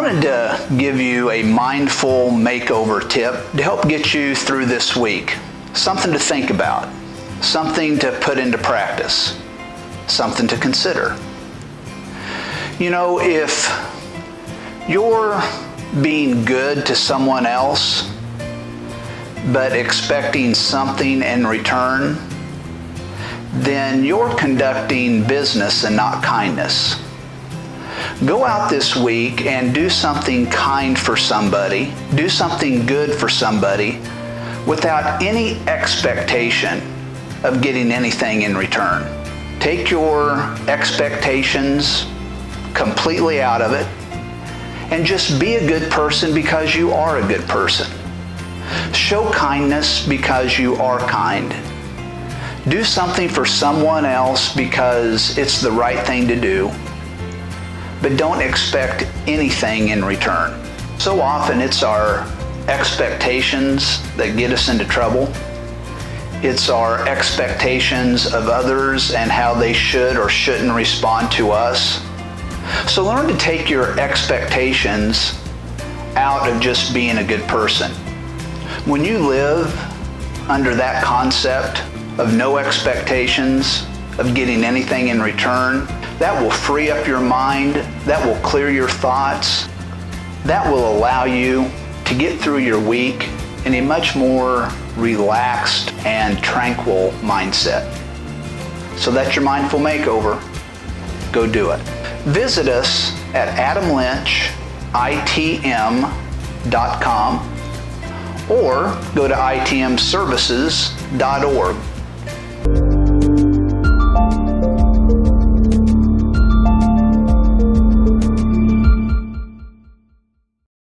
wanted to give you a mindful makeover tip to help get you through this week. Something to think about, something to put into practice, something to consider. You know, if you're being good to someone else, but expecting something in return, then you're conducting business and not kindness. Go out this week and do something kind for somebody, do something good for somebody without any expectation of getting anything in return. Take your expectations completely out of it and just be a good person because you are a good person. Show kindness because you are kind. Do something for someone else because it's the right thing to do, but don't expect anything in return. So often it's our expectations that get us into trouble. It's our expectations of others and how they should or shouldn't respond to us. So learn to take your expectations out of just being a good person. When you live under that concept of no expectations, of getting anything in return, that will free up your mind, that will clear your thoughts, that will allow you to get through your week in a much more relaxed and tranquil mindset. So that's your mindful makeover. Go do it. Visit us at adamlynchitm.com or go to itmservices.org.